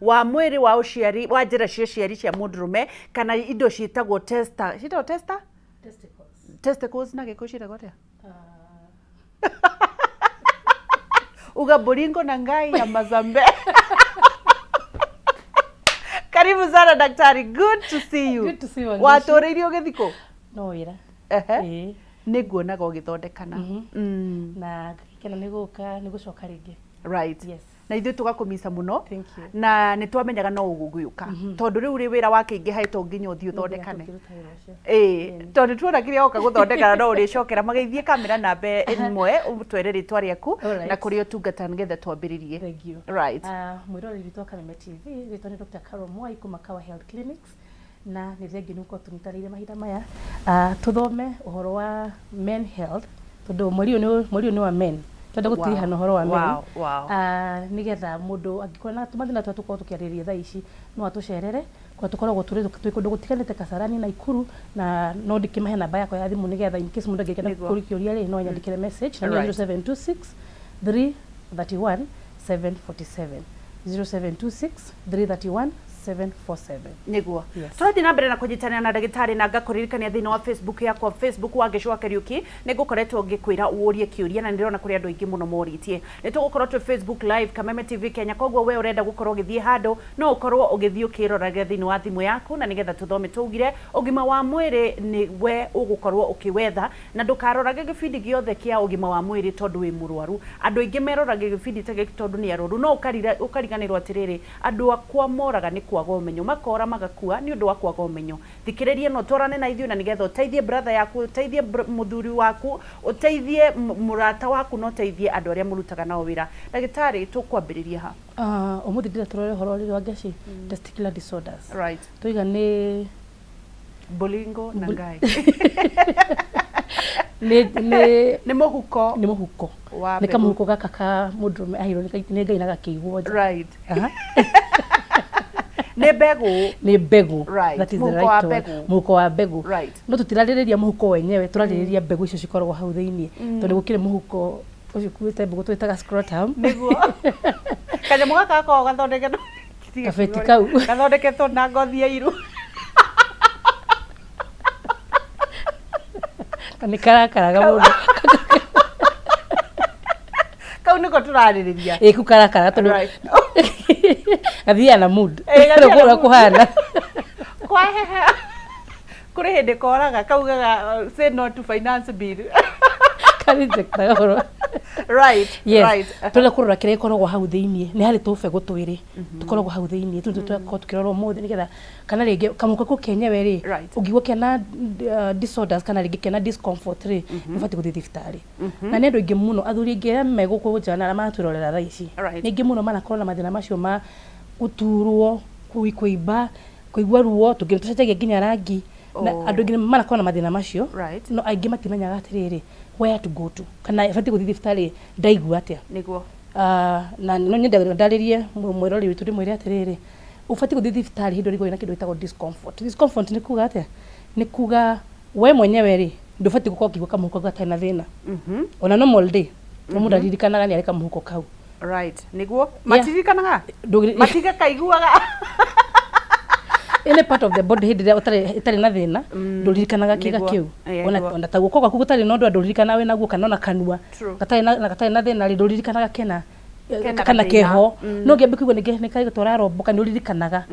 wa mwiri wa uciari wa njira cia ciari cia mundurume kana indo ciitagwo testicles na giko ciitagwo atia uga boringo na ngai ya mazambe. Karibu sana daktari, good to see you. Good to see you. Watũrĩirio gĩthiko? No wĩra. Nĩguonaga ũgĩthondekana. Na kena nĩgũka nĩgũcoka rĩngĩ. Right. Yes. Na ithuĩ tũgakũmica mũno. Thank you. Na nĩtwamenyaga no ũgũgĩũka. Tondũ rĩu rĩ wĩra wake ingĩ haitwo nginya ũthiĩ ũthondekane. Tondũ tuona kĩrĩa oka gũthondekana no ũrĩcokera mageithie kamera namba ĩmwe ũtwere rĩtwa rĩaku na kũrĩa ũtungata nĩgetha twambĩrĩrie. Thank you. Right. Mwĩroreri witũ wa Kameme TV rĩtwa nĩ Dr. Carol Mwai kuma Kawa Health Clinics na nĩ rĩngĩ nĩuko tũnyitanĩire mahinda maya tũthome ũhoro wa men health tondũ mweri ũyũ nĩ wa men. Twende gũtirihana ũhoro wa men. Nĩgetha mũndũ angĩkorwo na tũmathĩna tũrĩa tũkoragwo tũkĩarĩrĩria thaa ici no atũcerere kwa tũkoragwo tũrĩ kũndũ gũtiganĩte Kasarani na Ikuru na no ndĩkĩmahe namba yakwa ya thimũ nĩgetha in case mũndũ angĩkenda kũrĩkĩũria rĩ no nyandĩkĩre message na 0726 331 747 0726 331 747. Niguo. Tũrathiĩ na mbere na kũnyitanĩra na ndagĩtarĩ na ngakũririkania thĩinĩ wa Facebook yakwa Facebook wa Gĩcũa Kariuki nĩngũkoretwo ngĩkwĩra ũrie kĩũria na nĩndĩrona kũrĩ andũ aingĩ mũno morĩtie. Nĩtũgũkorwo twĩ Facebook live Kameme TV Kenya, koguo we ũrenda gũkorwo ũgĩthiĩ handũ no ũkorwo ũgĩthiĩ ũkĩroraga thĩinĩ wa thimũ yaku na nĩgetha tũthome tũugire ũgima wa mwĩrĩ nĩ we ũgũkorwo ũkĩwetha na ndũkarorage gĩbindi gĩothe kĩa ũgima wa mwĩrĩ tondũ wĩ mũrwaru. Andũ aingĩ merorage gĩbindi ta gĩkĩ tondũ nĩ arwaru no ũkariganĩrwo atĩrĩrĩ andũ akwa moraga nĩ kwaga ũmenyo makora magakua nĩ ũndũ wa kwaga ũmenyo. Thikĩrĩria no twarane na ithuĩ na nĩgetha ũteithie brother yaku, ũteithie mũthuri waku, ũteithie mũrata waku no ũteithie andũ arĩa mũrutaga nao wĩra. Ndagĩtarĩ tũkwambĩrĩria ha? Ũmũthĩ ndĩrenda tũrore ũhoro wa ngeci testicular disorders. Right. Tũiga nĩ bolingo na ngai. Nĩ mũhuko. Nĩ mũhuko. Nĩ kamũhuko gaka ka mũndũrũme ahirwo nĩ ngai na gakĩigwo nja. Right. Nĩ mbegũ. Right. That is the right one. Mũhuko wa mbegũ. Right. No tũtirarĩrĩria mũhuko wenyewe, tũrarĩrĩria mbegũ icio cikoragwo hau thĩinĩ. Tondũ gũkĩrĩ mũhuko ũcio kuĩte mbegũ twĩtaga scrotum. Nĩguo. Kanyamũ gaka gakoragwo gathondeketwo. Kabeti kau. Gathondeketwo na ngothi ya iru. Nĩ karakaraga mũndũ. Kau nĩko tũrarĩrĩria. Kau karakara tondũ gathiaga na mood. Kũra kũhana. Kwahehe. Kũrĩ hĩndĩ koraga kaugaga say no to finance bill. Karinjectaga horo. Right. Right. Tũrenda kũrora kĩrĩa gĩkoragwo hau thĩinĩ nĩ harĩ tũbegũ twĩrĩ tũkoragwo hau thĩinĩ tũkoragwo tũkĩrorwo mũthĩ nĩgetha kana rĩngĩ kamũhuko kau kenyewe rĩ ũngĩigua kena disorders kana rĩngĩ kena discomfort rĩ ũbatiĩ gũthiĩ thibitarĩ. Na nĩ andũ aingĩ mũno athuri aingĩ megũkũ nja na matwĩrorera thaa ici nĩ aingĩ mũno manakorwo na mathĩna macio ma gũturwo, kũimba, kũigua ruo, tũngĩ tũcenjagia nginya rangi na andũ aingĩ manakorwo na mathĩna macio no aingĩ matimenyaga atĩrĩrĩ where to go to kana batiĩ gũthiĩ thibitarĩ ndaigua atĩa. Nĩguo. Na no nyenda ndarĩrie mwĩroreri witũ ndĩmwĩre atĩrĩrĩ ũbatiĩ gũthiĩ thibitarĩ hĩndĩ ĩrĩa na kĩndũ gĩtagwo discomfort. Discomfort nĩ kuga atĩa? Nĩ kuga we mwenyewe rĩ ndũbatiĩ gũkorwo ũkĩigua kamũhuko gatarĩ na thĩna. Ona normal day no mũndũ aririkanaga nĩ arĩ kamũhuko kau. Right. Nĩguo. Matiririkanaga? Matigakaiguaga. Any part of the body hĩndĩ ĩrĩa ĩtarĩ na thĩna ndũririkanaga kĩga kĩu. Ona ta guoko gwaku gũtarĩ na ũndũ ndũririkanaga wĩna guo kana ona kanua gatarĩ na thĩna rĩ ndũririkanaga kena kana keho no ngĩambia kũigua nĩ kaigũtwara romboka nĩ ũririkanaga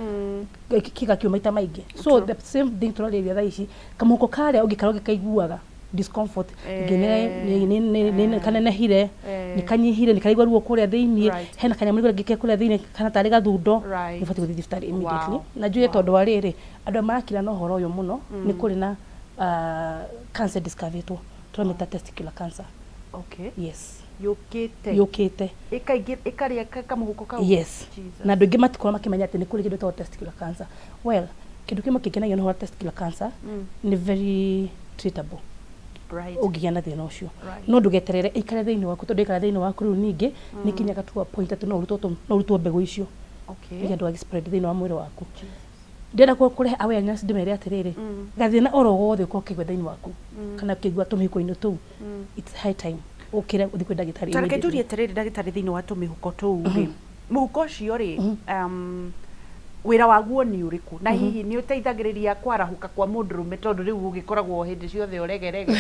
kĩga kĩu maita maingĩ. So the same thing tũrarĩrĩria thaa ici kamũhuko karĩa ũngĩkarwo gĩkaiguaga discomfort nĩ kanenehire nĩ kanyihire nĩ karaigua ruo kũrĩa thĩinĩ hena kanyamũ gĩkĩ kũrĩa thĩinĩ kana tarĩ gathundo nĩ ũbatiĩ gũthiĩ thibitarĩ immediately. Na njuge tondũ wa rĩrĩ andũ marakira na ũhoro ũyũ mũno nĩ kũrĩ na cancer discoverytwo tũramĩta testicular cancer. Okay. Yes. Yũkĩte. Ĩkarĩa kamũhuko kau. Yes. Na andũ aingĩ matikorwo makĩmenya atĩ nĩ kũrĩ kĩndũ gĩtagwo testicular cancer. Well, kĩndũ kĩmwe kĩngenagia na ũhoro wa testicular cancer nĩ very treatable. Ũngĩgĩa na thĩna ũcio no ndũgeterere ĩikare thĩinĩ waku tondũ ĩikara thĩinĩ waku rĩu ningĩ nĩ kinyaga tu point atĩ no ũrutwo mbegũ icio nĩgetha ndũgagĩspread thĩinĩ wa mwĩrĩ waku. Ndĩrenda kũrehe awareness ndĩmere atĩrĩrĩ gathĩna oro gothe ũkorwo ũkĩigua thĩinĩ waku kana ũkĩigua tũmĩhuko-inĩ tũu it's high time ũkĩre ũthiĩ kwĩ ndagĩtarĩ. Tareke njũrie atĩrĩrĩ ndagĩtarĩ thĩinĩ wa tũmĩhuko tũu rĩ muhuko cio ri wira waguo ni uriku na hihi ni uteithagiriria kwarahuka kwa mundurume tondu riu ugikoragwo hindi ciothe uregerege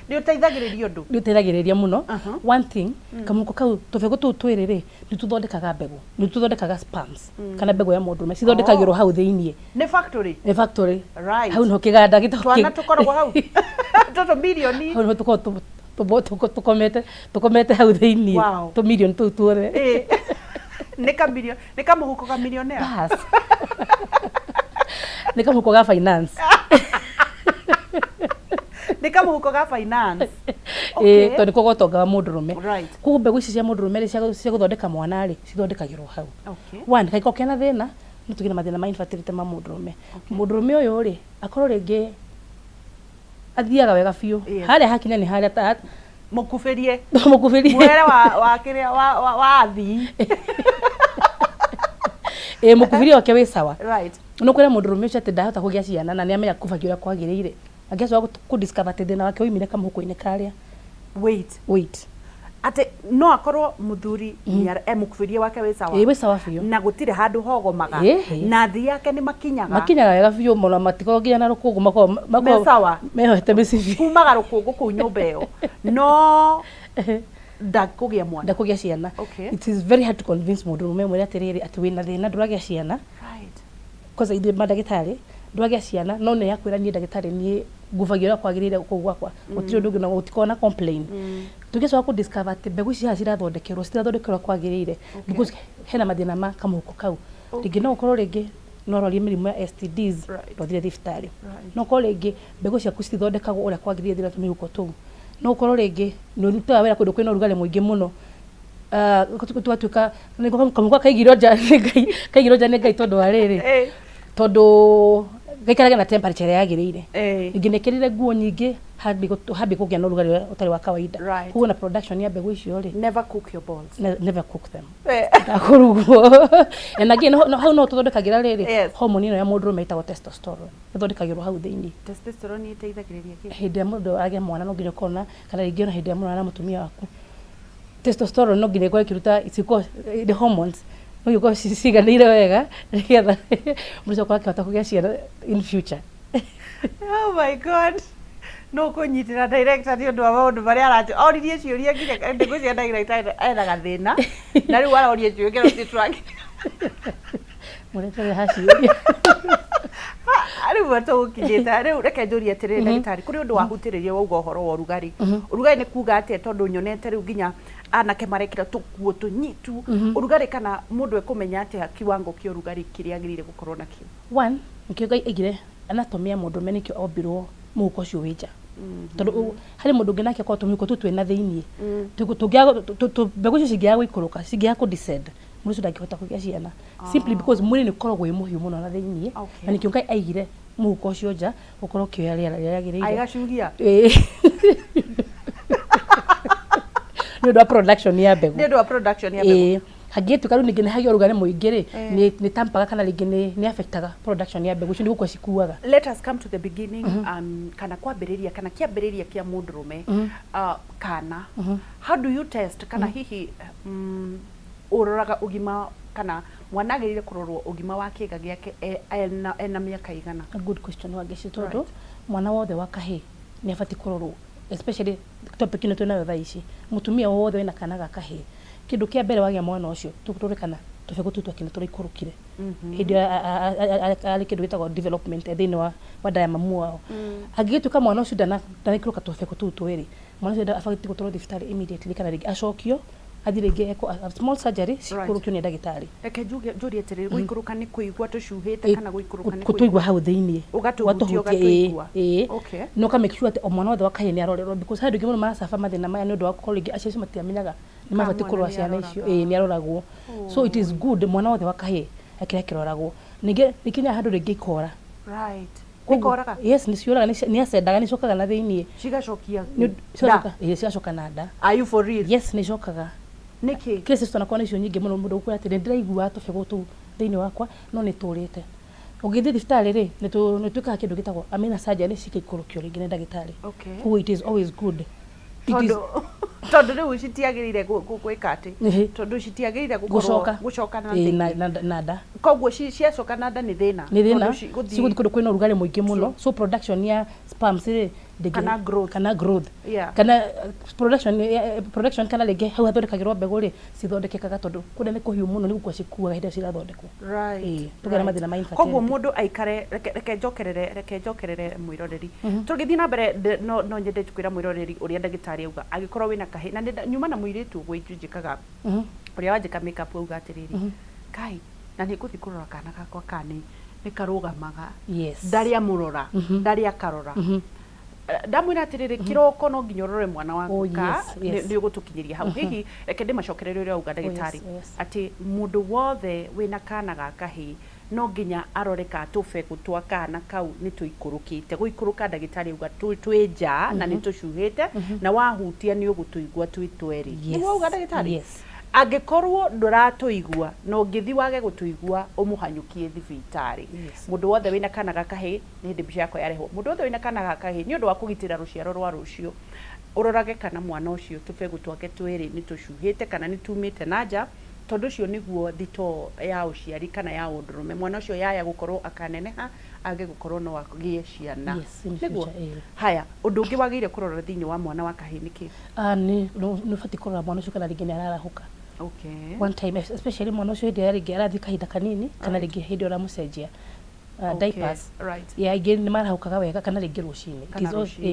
ni uteithagiriria undu ni uteithagiriria muno one thing kamuko kau tubego tu twiriri ni tuthondekaga mbegu ni tuthondekaga sperms kana mbegu ya mundurume cithondekagirwo hau thiini ni factory right hau no kiganda twana tukoragwo hau toto milioni hau no tukomete hau thiini to million tu tuore ni kamuhuko ka millionaire bas ni kamuhuko ga finance ni kamuhuko ga finance to ni kogotonga mundurume kugu mbegu ici cia mundurume cia guthondeka mwana ri cithondekagirwo hau one kaiko kena thina ni tugina mathina ma infertility ma mundurume uyu ri akorwo ringi athiaga wega biu haria hakinya ni haria ta mukufirie mwere wa kiria wa athi mukufirie wake wi sawa right no kwera mundurume ucio ati ndahota kugia ciana na ni amenya kubagia uria kwagiriire angiacoka ku discover ati thina wake uimire kamuhuko-ini karia wait ate no akorwo muthuri mukufirie wake wi sawa wi sawa biu na gutire handu hogomaga na thi yake ni makinyaga wega biu muno matiko nginya na rukungu mako sawa mehote micibi kumaga rukungu ku nyumba iyo no ndakugia mwana ndakugia ciana it is very hard to convince mundurume mwere atiriri ati wina thina nduragia ciana right cause ithe madagitari nduragia ciana no ne yakwira ni ndagitari ni nguvagia kwagirire kugwa kwa gutiri ndugu na gutikona complain tugicoka ku discover ati mbegu ici cirathondekerwo cirathondekerwo kwagirire because hena mathina ma kamuhuko kau ringi no ukorwo ringi no rori mirimu ya STDs rothire thiftari no ukorwo ringi mbegu ciaku cithondekagwo uria kwagirire thira tumihuko tu no ukorwo ringi no rutaga wera kundu kwina urugale muingi muno twatuika kamuhuko kaigiro nja ni ngai tondu ariri tondu gaikarage na temperature yagirire nginekirire nguo nyingi habi kugia na urugari utari wa kawaida kugo na production ya mbegu icio ri never cook your balls never cook them ndakuruguo and again hau no tuthondekagira riri hormone ino ya mundurume itagwo testosterone ithondekagirwo hau thiini testosterone iteithagiriria ki hindi ya mundu age mwana no nginya kona kana ringi ona hindi ya mwana na mutumia waku testosterone no nginya kwa kiruta isiko the hormones no yuko ciganire wega nigetha mũndũ ũcio akahota kũgĩa ciana in future. Oh my god, no kunyitira director ni undu wa maundu maria arati oririe ciuria nginya ndego cia director ena gathina na riu arorie ciuria ngero ci track murete haciuria ariu watukinyita riu reke njurie atiriri ndagitari kuri undu wahutiririe wauga uhoro wa urugari urugari ni kuga atia tondu nyonete riu nginya anake marekira tukuo tunyitu urugari kana mundu ekumenya atia kiwango kia urugari kiria agirire gukorwo nakio one nikio ngai igire anatomia mundu menikio ombirwo muhuko ucio wija tondu hari mundu nginake kwa tumiko tu twena thiini mbegu icio cingiaga guikuruka cingiaga ku descend mundu ucio ndangihota kugia ciana simply because mwiri ni koragwo wi muhiu muno na thiini na nikio ngai aigire muhuko ucio nja ukorwo kioya riera riria agirire aigacuria ni ndo production ya mbegu hagietu karu ningine hagio rugane muingire ni tampaga kana ringi ni affectaga production ya mbegu cio ndiguko cikuaga. Let us come to the beginning kana kwambiriria kana kiambiriria kia mundurume kana how do you test kana hihi uroraga ugima kana mwana agirire kurorwo ugima wa kiga giake ena miaka igana? A good question wageci tondu mwana wothe wa kahi ni afati kurorwo especially topic ino tunayo thaici mutumia wothe wina kana ga kahi kindu kia mbere wagia mwana ucio tukuturikana tufego tutu akina turikurukire hindi ali kindu gitagwo development thini wa wada ya mamu wao agituka mwana ucio ndanikuruka tufego tutu eri mwana ucio afati gutoro thiftari immediately kana rigi acokio athirege eko small surgery cikurukio ni ndagitari reke njuri atiriri guikuruka ni kuigwa tucuhite kana guikuruka ni kutuigwa hau thiini ugatuhutia okay no ka make sure ati omwana wothe wakahe ni arorerwo because handu ngimuno maracafa mathina maya ni undu wa kolegi acio matiamenyaga ni mabati kurwa ciana icio ni aroragwo so it is good mwana wothe wakahe akira kiroragwo ninge ikinya handu ringi ikora right ikoraga yes ni ciuraga ni acendaga ni cokaga na thiini cigacokia cigacoka na nda. Are you for real? Yes ni cokaga niki cases tona kwa icio nyingi muno mundu ukura ati ndiraigua tufego tu thiini wakwa no ni turite ugithi thiftari ri ni tuika kindu gitagwo amina surgery cikikurukio ringi ni ndagitari okay who it is always good tondu riu citiagirire gwika ati tondu citiagirire gucoka na nda koguo ciacoka na nda ni thina ciguthi kundu kwina urugari muingi muno so production ya sperms ri kana growth kana production kana rege hau hathondekagirwo mbegu ri cithondekekaga tondu kuria ni kuhiu muno ni gukua cikuaga hindi cirathondekwo tugera mathina ma infertility koguo mundu aikare reke njokerere mwiroreri tugithii na mbere no nyende tukwira mwiroreri uria ndagitari auga agikorwo wina kahi na nyuma na muiritu gwe njikaga uria wanjika makeup auga atiriri kai na ni kuthi kurora kana gakwa kani ni karugamaga ndari amurora ndari akarora ndamwira atiriri kiroko no nginya urore mwana waku ka ni ugutukinyiria hau hihi reke ndimacokerere uria auga ndagitari ati mundu wothe wina kana gakahi no nginya arore ka tubegu twa kana kau ni tuikurukite guikuruka ndagitari auga twija na ni tucuhite na wahutia ni ugutuigua twitweri ni auga ndagitari angikorwo nduratuigua no ngithi wage gutuigua umuhanyukie thibitari mundu wothe wina kana gakahi ni hindi bica yako yareho mundu wothe wina kana gakahi ni undu wa kugitira ruciaro rwa rucio urorage kana mwana ucio tubegu twake twiri ni tucuhite kana ni tumite nanja tondu ucio niguo thito ya uciari kana ya undurume mwana ucio yaya gukorwo akaneneha age gukorwo no agie ciana niguo haya undu ungi wagire kurora thiini wa mwana wa kahi niki ni fati kurora mwana ucio kana ringi ararahuka okay one time especially mwana ucio ndi ringi arathi kahinda kanini kana ringi hindi ora mucenjia diapers ya again ni marahukaga wega kana ringi rucini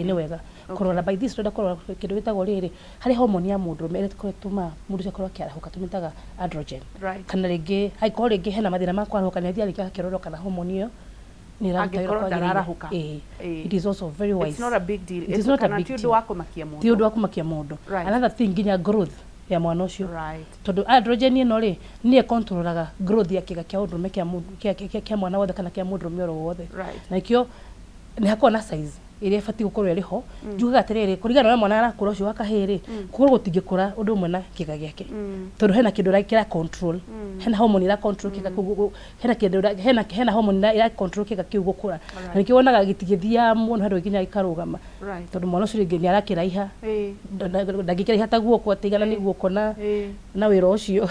ni wega kurora by this roda kurora kindu gitagwo riri hari hormone ya mundu mere tuma mundu cio korwo kiarahuka tumitaga androgen kana ringi haiko ringi hena mathina ma kwarahuka ni athia ringi kiroro kana hormone iyo ni rarahuka it is also very wise it's not a big deal it's not a big deal ti undu wa kumakia mundu another thing nginya growth ya mwana ucio tondu androgen ino ri ni controlaga growth ya kiga kia undume kia mwana wothe kana kia mundu mioro wothe na ikio ni hakwa na size iria fati gukorwo iriho njugaga atiriri kurigana na mwana arakura ucio wakahiri kuko gutingikura undu umwe na kiga giake tondu hena kindu rakira control hena hormone ira control kiga hena kindu hena hormone ira control kiga kiu gukura na nikio wonaga gitigithia muno handu nginya ikarugama tondu mwana ucio ringi ni arakira iha ndagikira iha taguo kwa tigana ni guoko na wira ucio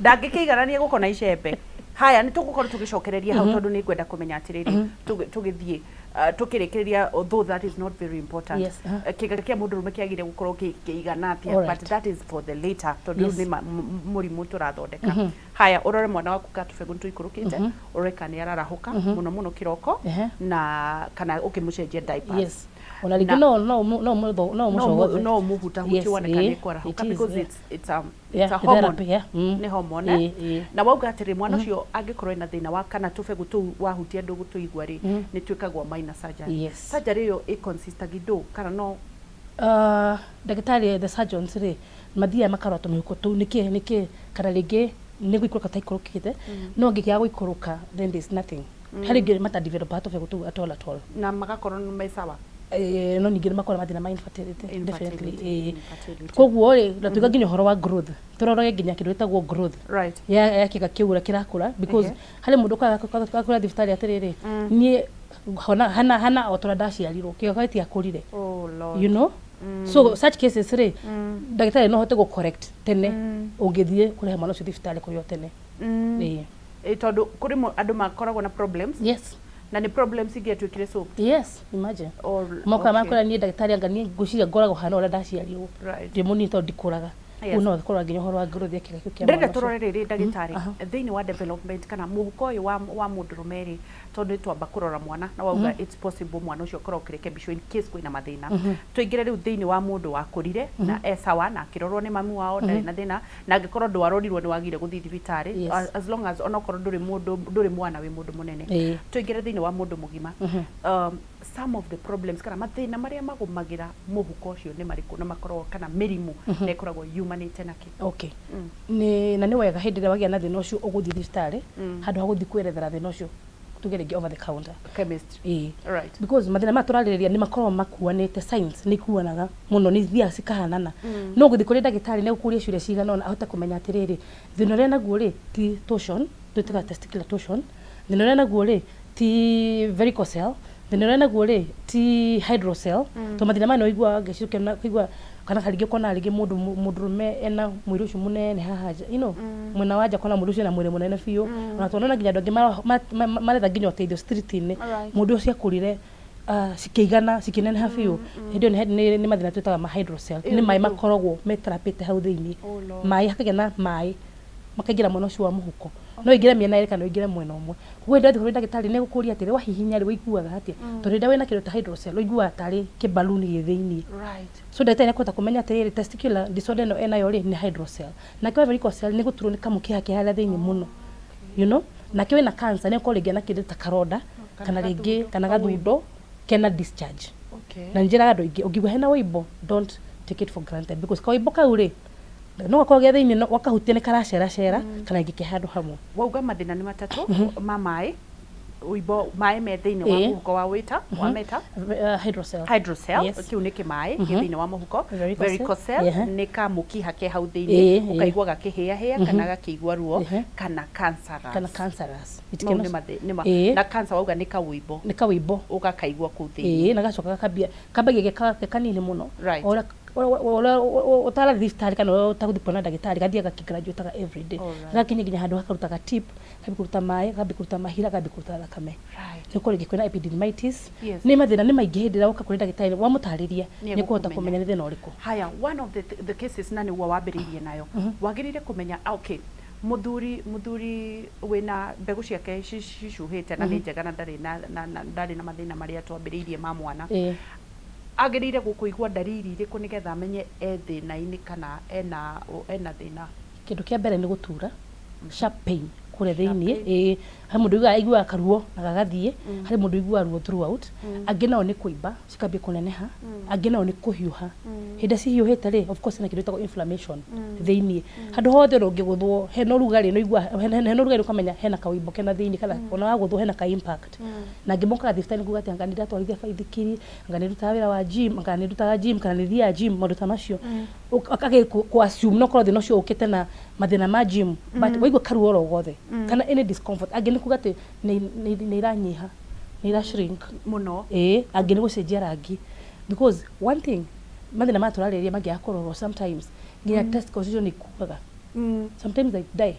ndangikigana gukona icembe haya ni tugukorwo tugicokereria hau tondu ni ngwenda kumenya atiriri tugithie tukirekereria although that is not very important kiga kia mundu rume kiagire gukorwo kiigana atia but that is for the later tondu ni murimu turathondeka haya urore mwana waku ka tubegu tuikurukite ureka ni ararahuka muno kiroko na kana ukimucenjia diapers ona ringi no mucogo no muhuta hukiwonekana kwarahuka because it's a hormone ni hormone na wauga atiri mwana ucio angikorwo ina thina wa kana tubegu tu wahutia ndugu tuigwa ri ni twikagwo minor surgery surgery yo consist gido kana no ndagitari the surgeons ri mathia makarota mihuko tu niki kana ringi ni gwikuruka taikurukite no ngikia gwikuruka then there is nothing hari ngi mata develop atobegu tu at all na magakorwo ni maisawa no ningi makora mathina ma infertility definitely koguo ri na tuiga nginya horo wa growth turoroge nginya kindu gitagwo growth ya kiga kiura kirakura because hari mundu akakura thibitari atiriri nie hana otora ndaciarirwo kiga gati akurire you know so such cases ri ndagitari no hote go correct tene ungithie kureha mwana ucio thibitari kurio tene tondu kuri andu makoragwo na problems na ni problems igetwikire so imagine moka makora ni ndagitari anga ni guciria ngorago hana ora ndaciarirwo ndimuni to ndikuraga uno gikora nginya horo wa growth yake kia ndenda turorere ndagitari thiini wa development kana muhuko uyu wa mundu rumeri tondu twamba kurora mwana na wauga it's possible mwana ucio korwo kirekebishwo in case kwina mathina tuingire riu thiini wa mundu wakurire na esawa na kirorwo ni mami wao ndari na thina na ngikorwo ndwarorirwo ni wagire guthi thibitari as long as onokorwo nduri mwana wi mundu munene tuingire thiini wa mundu mugima some of the problems kana mathina maria magumagira muhuko ucio ni mariku na makorwo kana mirimu na ikoragwo humanite naki ni na ni wega hindi ria wagia na thina ucio uguthi thibitari handu ha guthi kwirethera thina ucio tugerege over the counter chemistry because mathina maturariria ni makorwo makuanite science ni kuanaga muno ni thia cikahanana no guthi kuri ndagitari ne gukuria ciuria cigana ona ahota kumenya atiriri thina ria naguo ri ti torsion twitaga testicular torsion thina ria naguo ri ti varicocele thina ria naguo ri ti hydrocele to mathina mano igwa ngeciruke na kuigwa kana karingi kona rigi mundurume ena mwiri ucio munene haha mwena wanja kona mundu ucio na mwiri munene biu ona tuona nginya andu angi maretha nginya uteithio street-ini mundu ucio akurire sikigana sikineneha biu ndio ni mathina twitaga ma hydrocele ni mai makoragwo metrapite hau thiini mai hakagena mai makaingira mwena ucio wa muhuko no ingire miena iri kana ingire mwena umwe kuwe ndathi kuri ndagitari ne gukuria atiri wahihinya ri wiguaga hatia tondu nda wena kiruta hydrocele wiguaga tari kibaluni githiini so ndagitari ne kota kumenya atiri testicular disorder no enayo ri ni hydrocele na kwa varicocele ni guturo ni kamukiha kiharia thiini muno na kiwe na cancer ne ko ringi na kindu ta karoda kana ringi kana gathundo kena discharge na njira andu ingi ungigwa hena wibo don't take it for granted because kwa wibo kauri no gakora gethe-ini no wakahutia ni karacera kana ingike handu hamwe wauga mathina ni matatu ma mai wibo mai me thiini wa muhuko wa wita wa meta hydrocele kiu ni kimai thiini wa muhuko varicocele ni kamukiha ke hau thiini ukaigua gakihia kana gakiigua ruo kana cancerous na cancer wauga ni kawibo ugakaigua ku thiini na gacoka kambagia kanini muno ora utara thibitari kana utaguthi kuona ndagitari gathia gakigraduate every day gakinya nginya handu hakarutaga tip kabikuruta mai kabikuruta mahira kabikuruta thakame niko ringi kwina epididymitis ni mathina ni maingi hindira uka kuri ndagitari wa mutariria ni kuhota kumenya ni thina uriku haya one of the cases nani wa wambiririe nayo wagirire kumenya okay muthuri wina mbegu ciake cicuhite na ni njega na ndari na mathina maria twambiririe ma mwana agirire gukuigua dariri iriku nigetha amenye thina-ini kana ena thina kindu kia mbere ni gutura sharp pain kure thiini hari mundu aigua karuo na gagathie hari mundu aigua ruo throughout angi nao ni kuimba cikambia kuneneha angi nao ni kuhiuha hinda cihiuhite ri of course na kindu ta inflammation thiini handu hothe rungiguthwo hena rugari no igua hena rugari ukamenya hena kawimbo kena thiini kana ona waguthwo hena ka impact na ngimoka thibitari nguga ati anga ni ndatwarithia baithikiri anga ni ruta wira wa gym anga ni rutaga gym kana ni thia gym maundu ta macio akage ku assume no korwo thina cio ukite na mathina ma gym but waigua karuo ro gothe kana any discomfort angi ni kuga ati ni iranyiha ni ira shrink muno angi ni gucenjia rangi because one thing mathina ma turariria mangi akororo sometimes nginya test constitution ikuaga sometimes they die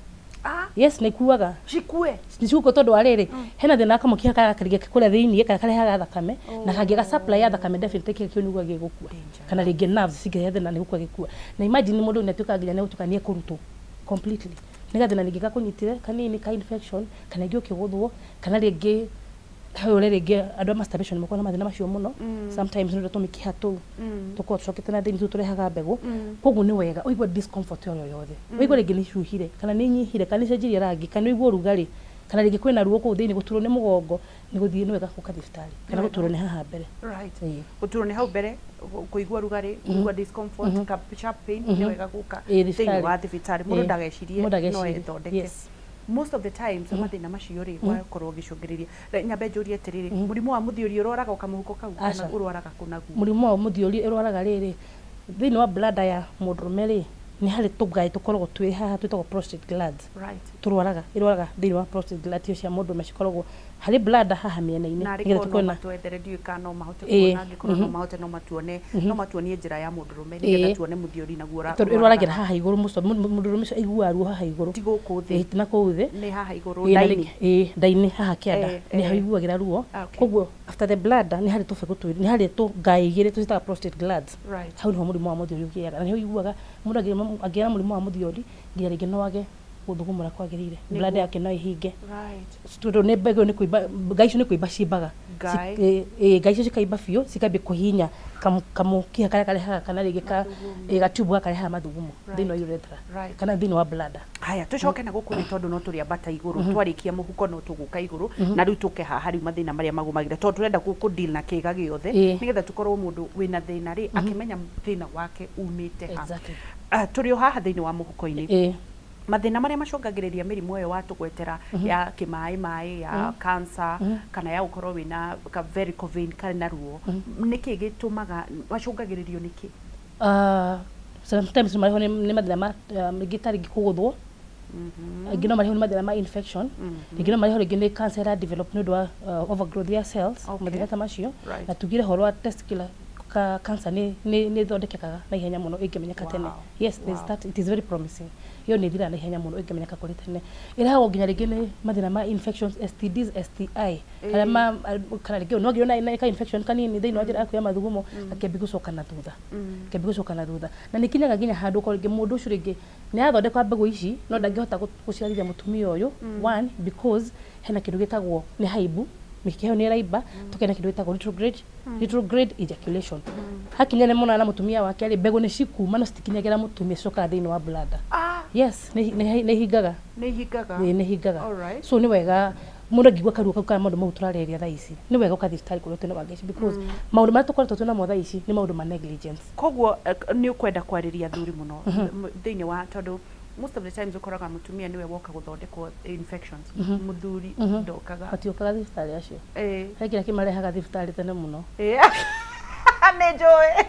yes na ikuaga cikue nicikuo tondu ariri hena thina kamukiha karigia kuria thiini kana karehaga thakame na kangiga supply ya thakame definitely kio nigua gigukua kana ringi nerves cigehe thina ni gukua gikua na imagine mundu ni atuika nginya ni gutukania kurutwo completely niga thina ningi gakunyitire kanini ka infection kana ingi ukiguthwo kana ringi hayo ringi andu masturbation mako na mathina macio muno sometimes ndio tumikiha tu tuko tucokete na thini turehaga mbegu koguo ni wega uigwa discomfort yo yothe uigwa ringi ni shuhire kana ni nyihire kana ni cenjirie rangi kana uigwa rugari kana ringi kwina ruo ku thini guturo ni mugongo ni guthie ni wega kuka thibitari kana guturo ni haha mbere guturo ni hau mbere kuigwa rugari kuigwa discomfort sharp pain ni wega guka thini wa thibitari mundu ndagecirie no ethondeke most of the times mathina macio ri wakorwo gicungiriria nyambe njurie atiriri murimu wa muthiori uroraga ukamuhuko kau kana urwaraga kunagu murimu wa muthiori urwaraga riri thini wa bladder ya mundurume ri ni hari tugai tukoragwo twi haha twitagwo prostate glands turwaraga irwaraga thini wa prostate glands cia mundurume cikoragwo hari bladder haha miena-ini nigetha tukona twethere ndiu kana mahote kuona angikorwo no mahote no matuonie njira ya mundurume nigetha tuone muthiori naguo irwaragira haha iguru mundurume cio aigua ruo haha iguru tiguku thi na kuu thi ni haha iguru daini daini haha kianda ni haiguagira ruo koguo after the bladder ni hari tubegu twiri ni hari ngai igiri twitaga prostate glands hau niho murimu wa muthiori ugiaga na ni haiguaga mundu agiana murimu wa muthiori nginya ringi no age guthugumura kwagirire bladder yake no ihinge tondu ni mbegu ni kuimba ngai icio ni kuimba cimbaga ngai icio cikaimba biũ cikambia kuhinya kamukiha karia karehaga kana ringi gatubu karehaga mathugumo thiini wa urethra kana thiini wa bladder haya tucoke na guku ni tondu no turiambata iguru twarikia muhuko no tuguka iguru na riu tuke haha riu mathina maria magumagira tondu turenda ku deal na kiga giothe nigetha tukorwo mundu wina thina ri akimenya thina wake umite ha turi haha thiini wa muhuko-ini mathina maria macungagiriria mirimu yo watugwetera ya kimai ya cancer kana ya ukorwo wina varicose vein kana ruo niki gitumaga macungagiririo niki sometimes mariho ni mathina ma gitari gikuguthwo ngino mariho ni mathina ma infection ngino mariho ringi ni cancer ya develop ni ndwa overgrowth ya cells mathina ta macio na tugire horo wa testicular cancer ni thondekekaga na ihenya muno ingimenyeka tene. Yes, there's that. It is very promising. Yo ni thira na ihenya muno ingimenyeka kuri tene. Iraho nginya ringi ni mathina ma infections, STDs, STI. Kana kana ringi no ngiona ina ka infection kanini thini wa njira yaku ya mathugumo akembi gucoka na thutha. Kembi gucoka na thutha. Na nikinyaga nginya handu ko ringi mundu ucio ringi ni athondekwa mbegu ici no ndangihota guciarithia mutumia uyu. One, because hena kindu gitagwo ni haibu mikiheo ni raiba tukena kindu gitagwo retrograde ejaculation. Hakinyane muno na mutumia wake ari mbegu ni cikuma no citikinyagira mutumia coka thini wa bladder. Yes, ni higaga. Ni higaga. So ni wega mundu ngigwa karuka kana maundu mau turareria thaa ici ni wega ukathi thitari kuria tena wangeci because maundu maria tukoretwo twina mo thaa ici ni maundu ma negligence. Koguo ni ukwenda kwariria thuri muno thiini wa tondu most of the times ukoraga mutumia niwe woka guthondekwo infections muthuri ndokaga atiokaga thibitari acio hekira kimarehaga thibitari tene muno ne joy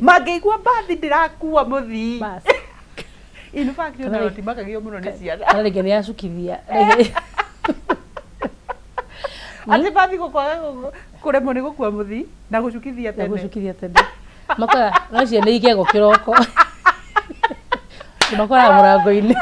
magigwa bathi ndirakuwa muthi bas in fact you know timagagio muno ni ciana ale gene yacukithia ati bathi gukwaga kuremwo ni gukua muthi na gucukithia tene makora no ciana igego kiroko makora murango-ini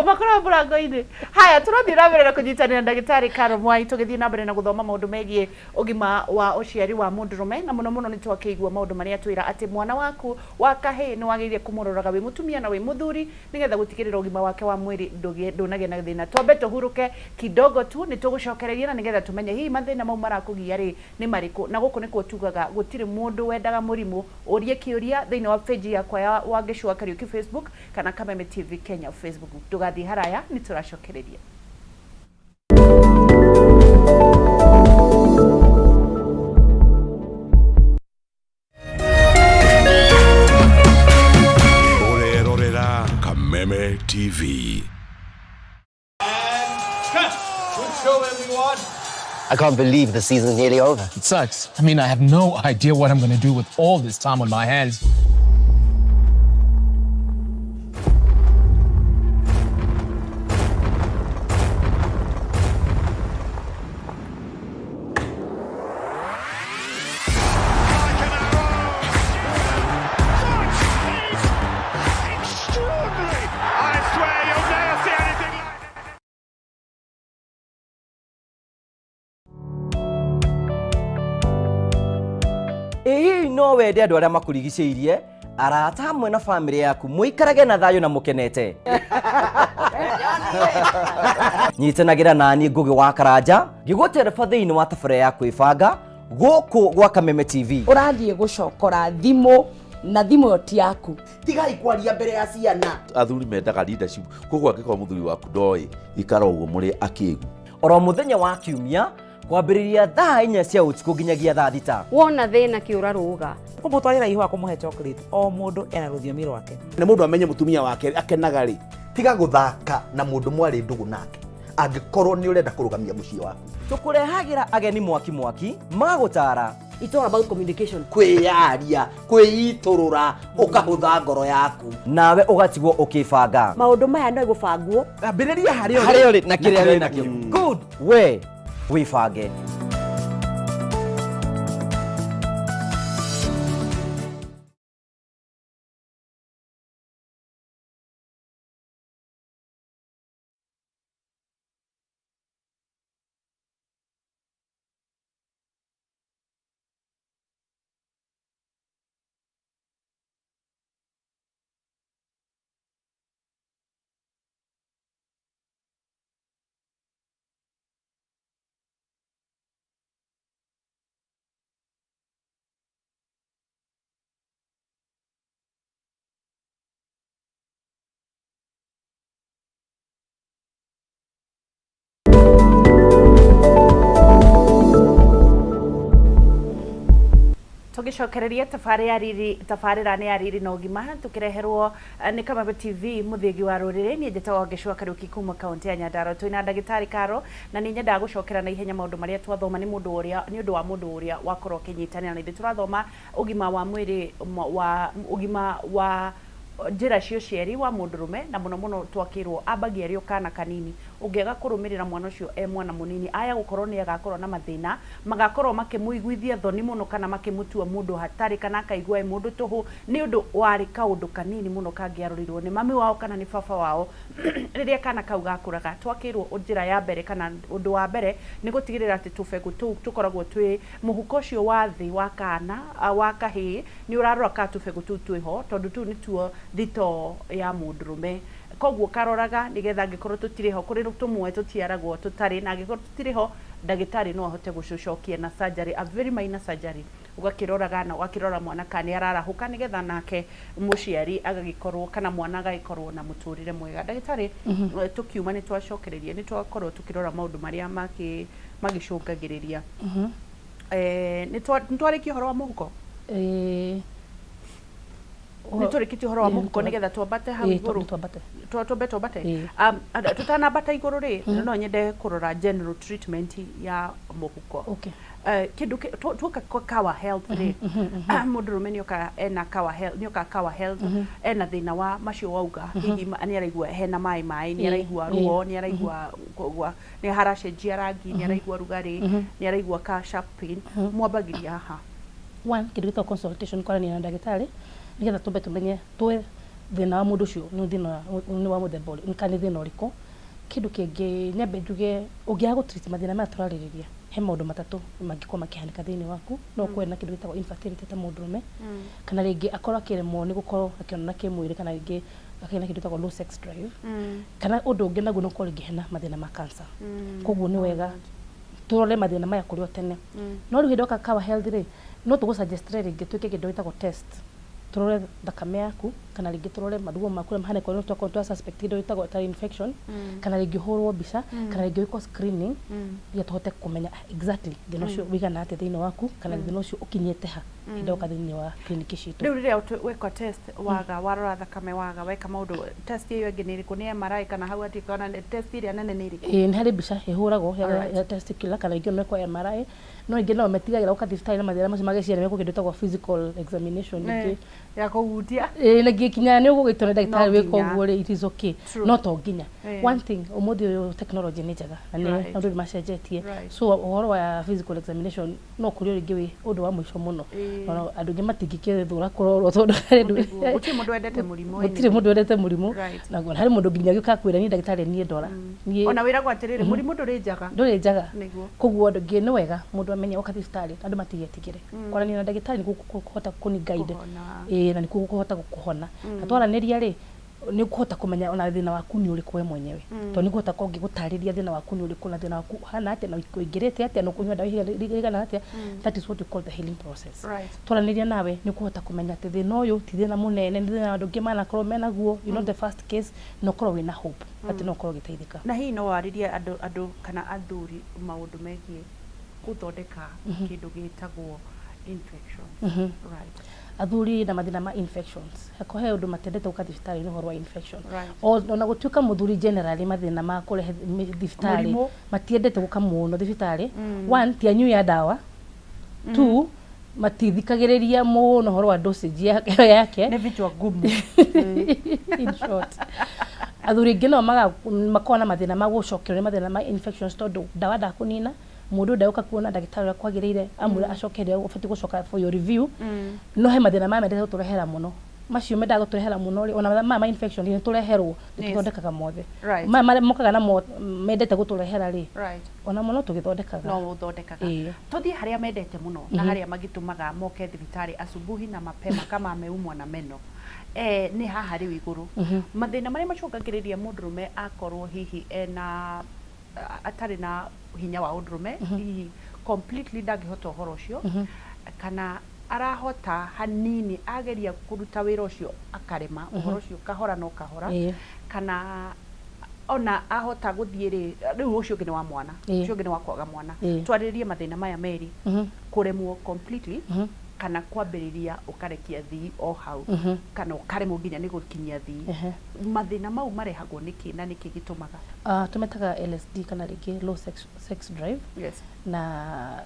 makora murango-ini. Haya, turathii na mbere na kunyitanira na ndagitari Carol Mwai tugithii na mbere na guthoma maundu megie ugima wa uciari wa mundurume na muno muno ni twakigwa maundu maria twira ati mwana waku wa kahe ni wagirie kumuroraga wi mutumia na wi muthuri nigetha gutigirira ugima wake wa mwiri ndunage na thina. Twambe tuhuruke kidogo tu ni tugucokereria na nigetha tumenye hihi mathina mau marakugia ri ni mariku na guku nikuo tugaga gutiri mundu wendaga murimu urie kiuria thiini wa page yakwa ya Wangicua Kariuki Facebook kana Kameme TV Kenya Facebook. Tugathi haraya ni turacokereria. Orerorera Kameme TV. Good show, everyone. I can't believe the season's nearly over. It sucks. I mean, I have no idea what I'm going to do with all this time on my hands. No wende andu aria makurigicĩirie arata hamwe na family yaku muikarage na thayo na mukenete nyitanagira nani Ngugi wa Karanja ngigutereba thiini wa tabara ya kwibanga guku gwa Kameme TV urathie gucokora thimu na thimu yo ti yaku tigai kwaria mbere ya ciana athuri mendaga leadership koguo angĩkorwo muthuri waku ndoi ikara ũguo mũrĩ akĩgu oro muthenya wa kiumia kwambĩrĩria thaa 4 cia ũtukũ nginyagia thaa 6 wona thĩna kĩũra rũga kumutwarira ihu akumuhe chocolate o mundu ena rũthiomi rwake Nĩ mũndũ amenye mutumia wake akenaga ri. tiga guthaka na mundu mwari ndugu nake angĩkorwo ni urenda kũrũgamia mũciĩ waku tukurehagira ageni mwaki magutara. it's all about communication kwĩyaria kwĩiturura ukahutha ngoro yaku nawe ugatigwo ukibanga maundu maya no igubangwo ambĩrĩria harĩa harĩa na kĩrĩa nakĩo good we wibange. tugicokereria tabarĩra nĩ ya riri na ũgima tukireherwo nĩ Kameme TV mũthĩgi wa rũrĩrĩ niĩ njĩtagwo Wangicua Kariuki kuma kaunti ya Nyandarua twĩna ndagĩtarĩ Carol na nĩ nyendaga gũcokera na ihenya maũndũ marĩa twathoma nĩ ũndũ wa mũndũ ũrĩa wakorwo ũkĩnyitanĩra na ithuĩ tũrathoma ũgima wa mwĩrĩ wa ũgima wa njira cio cieri wa mundurume na muno twakirwo ambagia rio kana kanini ungiaga kurumirira mwana ucio mwana munini aya gukorwo ni agakorwo na mathina magakorwo makimuiguithia thoni muno kana makimutua mundu hatari kana akaigua mundu tuhu ni undu wari kaundu kanini muno kangiarurirwo ni mami wao kana ni baba wao riria kana kau gakuraga twakirwo njira ya mbere kana undu wa mbere ni gutigirira ati tubegu tu tukoragwo twi muhuko ucio wa thi wa kana wa kahi ni urarora ka tubegu tu twiho tondu tu ni tuo thito ya mundurume koguo karoraga nigetha ngikorwo tutiriho kuri tumwe tutiaragwo tutari na ngikorwo tutiriho ndagitari no ahote gucocokia na surgery a very minor surgery ugakiroraga na wakirora mwana kani ararahuka nigetha nake muciari agagikorwo kana mwana agagikorwo na muturire mwega ndagitari tukiuma ni twacokereria ni twakorwo tukirora maundu maria magicungagiriria ni twariki horo wa muhuko ni turikiti horo wa muhuko nigetha twambate hau iguru twambate tutanambata iguru ri no nyende kurora general treatment ya muhuko okay kindu tuka kawa health ri mundurume ni oka ena kawa health ni oka kawa health ena thina wa macio wauga hihi ni araigua hena mai ni araigua ruo ni araigua kogwa ni haracenjia rangi ni araigua rugari ni araigua ka sharp pain mwambagiria haha one kindu gitwa consultation kwa ni na ndagitari nigetha tumbe tumenye twe thina wa mundu ucio ni thina ni wa muthemba ni kana thina uriko kindu kingi nyambe njuge ungiaga gutreat mathina maya turaririria he maundu matatu mangikwa makihanika thiini waku no kwena kindu gitagwo infertility ta mundurume kana ringi akorwo akiremwo ni gukorwo akionana kimwiri kana ringi akina kindu gitagwo low sex drive kana undu ungi naguo no korwo ringi hena mathina ma cancer koguo ni wega turore mathina maya kuri o tene no riu hindoka kawa health ri no tugu suggest ringi twike kindu gitagwo test turore thakame yaku kana ringi turore maruo maku mahane kwa no twa suspect indo itagwo ta infection kana ringi horwo bica kana ringi iko screening ya tuhote kumenya exactly thina ucio wigana ate thina waku kana thina ucio ukinyete ha indo ka thini wa clinic citu riu riria weka test waga warora thakame waga weka maundu test iyo ingi ni iriku ni MRI kana hau ati kana test iria nene ni iriku ni hari bica ihuragwo ya test kila kana ringi no kwa MRI no ingi no metigagira ukathiftai na mathira macio mageciara meko kindu tagwo physical examination ingi ya kuhutia na gikinya ni ugugitona ndagitari wiko uguo ri it is okay no to nginya one thing umuthi uyu technology ni njega na ni andu macenjetie so uhoro wa physical examination no kurio ringi wi undu wa mwisho muno andu ngi matingike thura kurorwo tondu uti mundu endete murimu utire mundu endete murimu na gona hari mundu nginya gika kwira ni ndagitari ni ndora ni ona wira gwatirire murimu nduri njaga koguo andu ngi ni wega mundu amenye ukathistari andu matigetigire kora ni ndagitari ni kuhota kuni guide na ni kuhota gukuhona atwaraniria ri ni kuhota kumenya ona thina waku ni uri kwe mwenyewe to ni kuhota kongi gutariria thina waku ni uri kuna thina waku hana ate na kuingirete ate no kunywa dawa igana ate that is what we call the healing process twaraniria nawe ni kuhota kumenya ate thina uyu ti thina munene ni thina andu ngimana korwo mena guo you know the first case no korwo wina hope ate no korwo giteithika na hii no wariria andu kana athuri maundu megie guthondeka kindu gitagwo infections athuri na mathina ma infections hako he undu matendete ukathibitari ni horo wa infection ona gutuika muthuri generally mathina ma kurehe thibitari matiendete guka muno thibitari one ti anyu ya dawa two matithikagiriria muno horo wa dosage yake ne vichwa gumu in short athuri ngino makona mathina ma gucokerera mathina ma infections tondu dawa ndakunina mundu ndauka kuona ndagitari wa kwagirire amura acokerera ufati gucoka for your review no he mathina ma mendete turehera muno macio mendaga turehera muno ri ona ma infection ni tureherwo tugithondekaga mothe ma mokaga na mendete guturehera ri ona muno tugithondekaga no uthondekaga tuthi haria mendete muno na haria magitumaga moke thibitari asubuhi na mapema kama ameumwa na meno ni haha ri iguru mathina maria macungagiriria mundurume akorwo hihi ena atari na hinya wa undurume hihi completely ndangihota uhoro ucio kana arahota hanini ageria kuruta wira ucio akarema uhoro ucio kahora no kahora kana ona ahota guthiiri riu ucio ngine wa mwana ucio ngine wa kwaga mwana twaririe mathina maya meri kuremwo completely kana kwambiriria ukarekia thii o hau kana ukaremwo nginya ni gukinyia thii mathina mau marehagwo niki na niki gitumaga tumetaga LSD kana ringi low sex drive na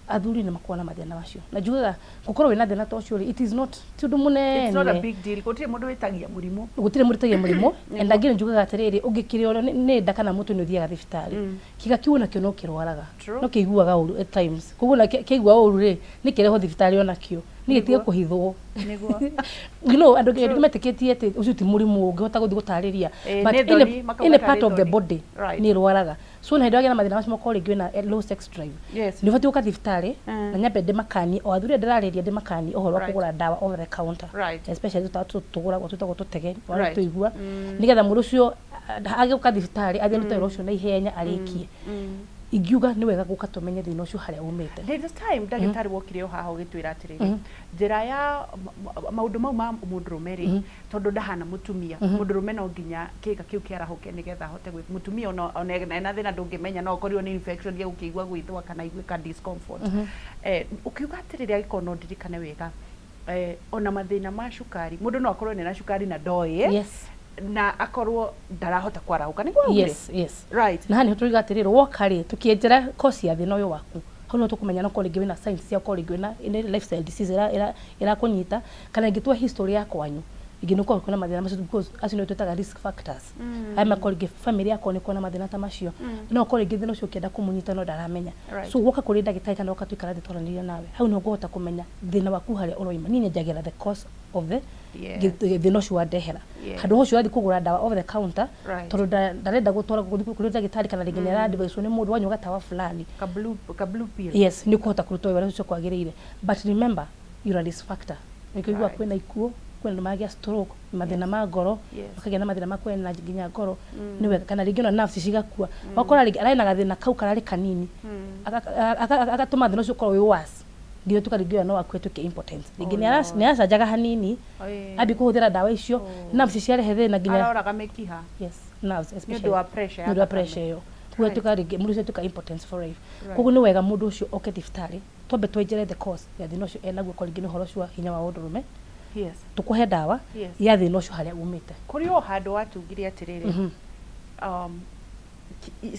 athuri nĩ makuona mathĩna macio na njugaga gũkorwo wĩna thĩna ta ũcio it is not tondũ mũnene it's not a big deal gũtirĩ mũndũ wĩtagia mũrimũ gũtirĩ mũndũ wĩtagia mũrimũ and again njugaga atĩrĩrĩ ũngĩkĩrĩo nĩ nda kana mũtũ nĩ ũthiaga thibitarĩ kiga kiu nakĩo no kĩrwaraga no kĩiguaga ũru at times koguo na kĩigua ũru rĩ nĩ kĩreho thibitarĩ ona kĩo nĩ gĩtige kũhithwo you know andũ kĩrĩ metĩkĩtie atĩ ũcio ti mũrimũ ũngĩhota gũthiĩ gũtarĩria but in a part of the body nĩ rwaraga so na hĩndĩ ya mathĩna macio makoro rĩngĩ na low sex drive nĩ ũbatiĩ gũka thibitarĩ na nyambe ndĩmakani o athuri ndĩrarĩria ndĩmakani ũhoro wa kũgũra ndawa over the counter especially tũtagũragwo twĩtagwo tũtege wala tũigua nĩgetha mũndũ ũcio agĩũka thibitarĩ athiĩ rũtare rũcio na ihenya arĩkie ingiuga nĩ wega gũka tũmenye thĩna ũcio harĩa umĩte this time ndagĩtarĩ wokire haha ũgĩtwĩra atĩrĩrĩ njĩra ya maũndũ mau ma mũndũrũme rĩ tondũ ndahana mũtumia mũndũrũme no nginya kĩga kĩu kĩarahũke nĩgetha ahote gwĩ mũtumia ona ena thĩna ndũngĩmenya no ũkorirwo nĩ infection ya gũkĩigua gwĩthũa kana igwĩka discomfort ũkiuga atĩrĩrĩ agĩkorwo no ndirikane wega ona mathĩna ma cukari mũndũ no akorwo na cukari na ndoĩ na akorwo ndarahota kwarahuka nĩ gwa yes right na nĩ tũiga atĩrĩrĩ woka rĩ tũkĩenjera kosi ya thĩna ũyũ waku hau no tũkũmenya no kũrĩngĩ wĩna signs cia kũrĩngĩ wĩna lifestyle disease ĩrakũnyita kana ingĩtua history ya kwanyu ingĩ nĩ ũkorwo kwĩna mathĩna macio because acio nĩ twĩtaga risk factors aya makorĩngĩ family yako nĩ kuona mathĩna ta macio no ũkorĩngĩ thĩna ũcio ũkĩenda kũmũnyita no ndaramenya so woka kũrĩ ndagĩtarĩ kana woka twĩkara thĩ twaranĩria nawe hau nĩ ũkũhota kũmenya thĩna waku harĩa ũroima niĩ nyenjagĩra the cause of the thĩna ũcio wandehera handũ ũcio wathiĩ kũgũra ndawa over the counter tondũ ndarenda gũtwara kũrĩ ndagĩtarĩ kana rĩngĩ nĩ aradvaicwo nĩ mũndũ wanyua gatawa fulani ka blue pill yes nĩ ũkũhota kũruta wĩra ũcio kwagĩrĩire but remember you're a risk factor nĩkĩigua kwĩna ikuũ kwĩna magĩa stroke mathĩna ma ngoro akagĩa na mathĩna ma kwĩna nginya ngoro nĩ wega kana rĩngĩ ona nerves cigakua wakora rĩngĩ arĩ na gathĩna kau kararĩ kanini agatũma thĩna ũcio ũkorwo wĩ worse nginya tukarĩngĩ no akue tuke impotence rĩngĩ nĩ aracanjaga hanini ambi kũhũthĩra ndawa icio nerves ciarehe thĩna nginya aroraga mĩkiha yes nerves especially nĩ pressure nĩ pressure ĩyo tuwe tukarĩngĩ mũndũ ũcio tuka impotence for life koguo nĩ wega mũndũ ũcio oke thibitarĩ twambe twenjere the cause ya thĩna ũcio enaguo kũrĩngĩ nĩ ũhoro ũcio hinya wa ũndũrũme tukũhe ndawa ya thĩna ũcio harĩa umĩte kũrĩ o handũ watugire atĩrĩrĩ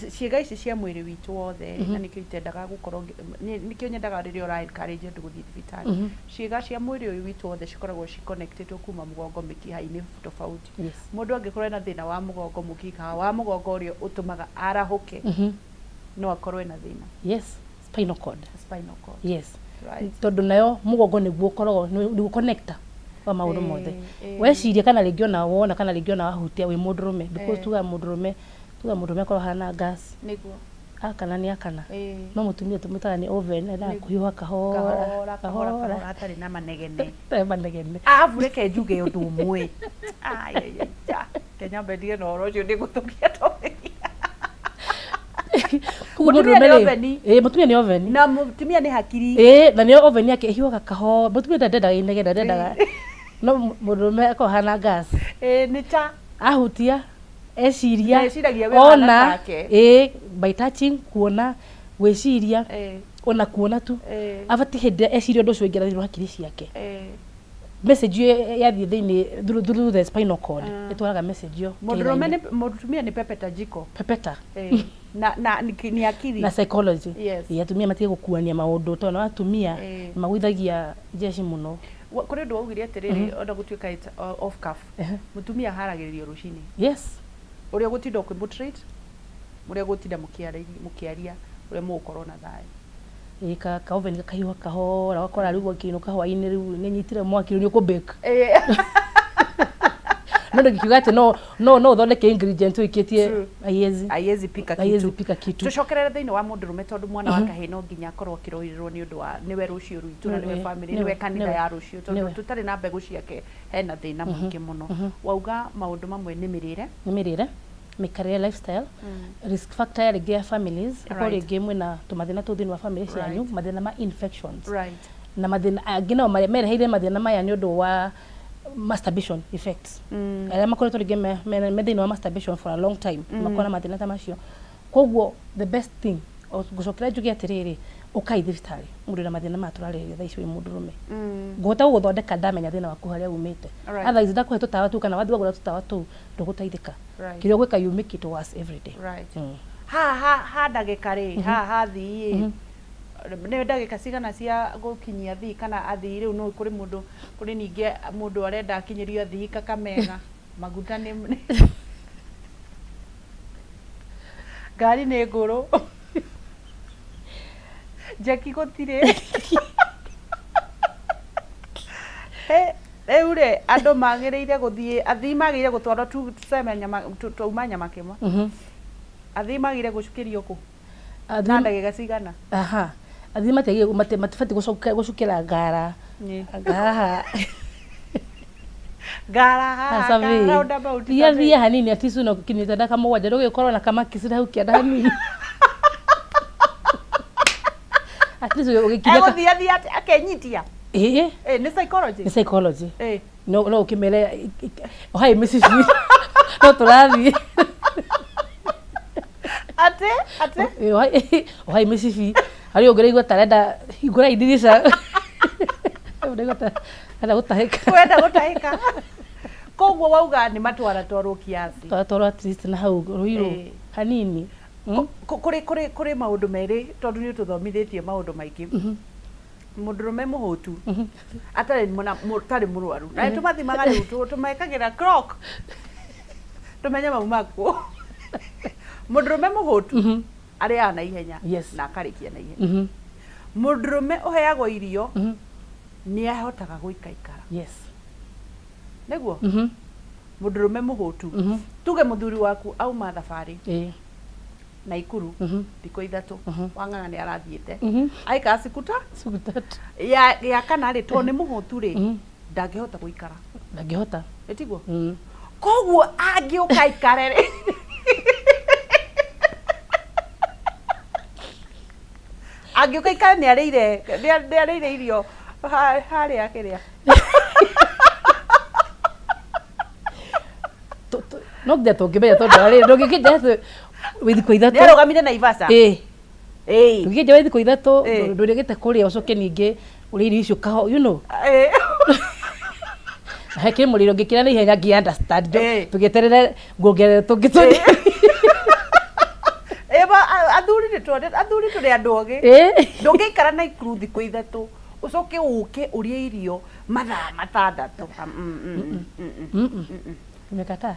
ciĩga ici cia mwĩrĩ witũ wothe na nĩkĩo itendaga gũkorwo nĩkĩo nyendaga rĩrĩa ũra encourage andũ gũthiĩ thibitarĩ ciĩga cia mwĩrĩ ũyũ witũ wothe cikoragwo ciconnectedwo kuma mũgongo mĩkiha-inĩ tofauti mũndũ angĩkorwo na thĩna wa mũgongo mũkiha wa mũgongo ũrĩa ũtũmaga arahũke no akorwo na thĩna spinal cord yes tondũ nayo mũgongo nĩguo ũkoragwo nĩguo connector wa maũndũ mothe weciria kana rĩngĩ ona wona kana rĩngĩ ona wahutia wĩ mũndũrũme because tuga mũndũrũme akorwo hana gas nĩguo akana nĩ akana no mũtumia tũmĩtaga nĩ oven enda kũhiũha kahora hatarĩ na manegene manegene reke njuge ũndũ ũmwe Kenya bendige na ũhoro ũcio ndĩgũtũkia tũmĩria mũtumia nĩ oven na mũtumia nĩ hakiri na nĩ oven yake ĩhiũhaga kahora mũtumia ndendaga inegene ndendaga no mũndũrũme akorwo hana gas nĩ ta ahutia eciria ona by touching kuona gwĩciria ona kuona tu abati hĩndĩ eciria ũndũ ũcio ingĩra thĩinĩ wa hakiri ciake message yathiĩ thĩinĩ through the spinal cord ĩtwaraga message ĩyo mũtumia nĩ pepeta jiko na ni akili na psychology atumia matige gũkuania maũndũ tondũ atumia magwithagia jeshi mũno kũrĩ ũndũ waugire atĩrĩrĩ ona gũtuĩka off cuff mũtumia haragĩrĩrio rũcinĩ ũrĩa gũtinda kwĩmũtreat ũrĩa gũtinda mũkĩaria ũrĩa mũgũkorwo na thayũ ka oven kahiũha kahora wakora rĩu gwakiinũka hwainĩ rĩu nĩ nyitire mwaki rĩu nĩ ũkũbake no ngikiuga atĩ no ũthondeke ingredient wĩkĩtie aiezi pika kitu tucokerere thĩinĩ wa mũndũrũme tondũ mwana wa kahĩĩ no nginya akorwo akĩrũĩrĩrwo nĩ ũndũ wa nĩwe rũciũ rwitũ na nĩwe family nĩwe kanitha ya rũciũ tondũ tũtarĩ na mbegũ ciake hena thĩna mũingĩ mũno wauga maũndũ mamwe nĩ mĩrĩre mĩkarĩre lifestyle risk factor ya rĩngĩ ya families akorwo rĩngĩ mwĩna tũmathĩna tũu thĩinĩ wa family cianyu mathĩna ma infections na mathĩna angĩ nao mereheire mathĩna maya nĩ ũndũ wa masturbation effects arĩa makoretwo rĩngĩ me thĩinĩ wa masturbation for a long time makona mathĩna ta macio koguo the best thing gũcokera njuge atĩrĩrĩ ũkai thibitarĩ mũndũ na mathĩna maya tũrarĩrĩria thaa ici wĩ mũndũrũme ngũhota gũgũthondeka ndamenya thĩna waku harĩa umĩte otherwise ndakũhe tũtawa tũu kana wathiĩ wagũra tũtawa tũu ndũgũteithĩka kĩrĩa ũgwĩka you make it worse every day ha ndagĩka rĩ ha thiĩ ne ndagika cigana cia gukinyia thii kana athii riu no kuri ninge mundu arenda akinyirio athii Kakamega maguta ni ngari nä ngå njeki gå tirä rä u rä andå magä rä ire gå thiä athii magä ire gå twarwo twauma nyama kä mwe athii magä ire gå cukä rio kå na ndagä ka cigana athii matibatiä gå cukä ra ngara thia hanini aticu no kinyite ndaka mũgwanja ndũgĩkorwo na kamakicira hau kĩanda hanini aticu ũgĩkinya akenyitia nĩ psychology no ũkĩmere ohai mĩcici no tũrathiĩ ohai mĩcici harĩ ũngĩraigua tarenda hingũra idirisha enda gũtahĩka koguo wauga nĩ matwara twarwo kiasi twarwo at least na hau ruiru hanini kuri maundu meri tondu ni tuthomithĩtie maundu maingĩ mũndũrũme mũhũtu atarĩ mũrwaru na tũmathimaga rĩu tũmekagĩra clock tũmenye mau makuo mũndũrũme mũhũtu arĩaga na ihenya na akarĩkia na ihenya mũndũrũme ũheagwo irio nĩ ahotaga gũikaikara nĩguo mũndũrũme mũhũtu tuge mũthuri waku auma thabarĩ Naikuru thikũ ithatũ Wang'ang'a nĩ arathiĩte aika cikuta ya kana rĩ tondũ nĩ mũhũtu rĩ ndangĩhota gũikara ndangĩhota ĩtiguo koguo angĩũka ikare rĩ angĩũka ikare nĩ arĩire irio harĩa kĩrĩa no nginya tũngĩmenya tondũ arĩ ndũngĩkĩnja wĩ thikũ ithatũ nĩ arũgamire Naivasha ndũngĩkĩnja wĩ thikũ ithatũ ndũrĩgĩte kũrĩa ũcoke ningĩ ũrĩa irio icio kaho you know he kĩmũrĩro ngĩkĩra na ihenya ngĩ understand tũgĩeterere nguongerere tũngĩ athuri tũrĩ andũ ogĩ ndũngĩikara Naikuru thikũ ithatũ ucoke uke urie irio mathaa matandatũ umekata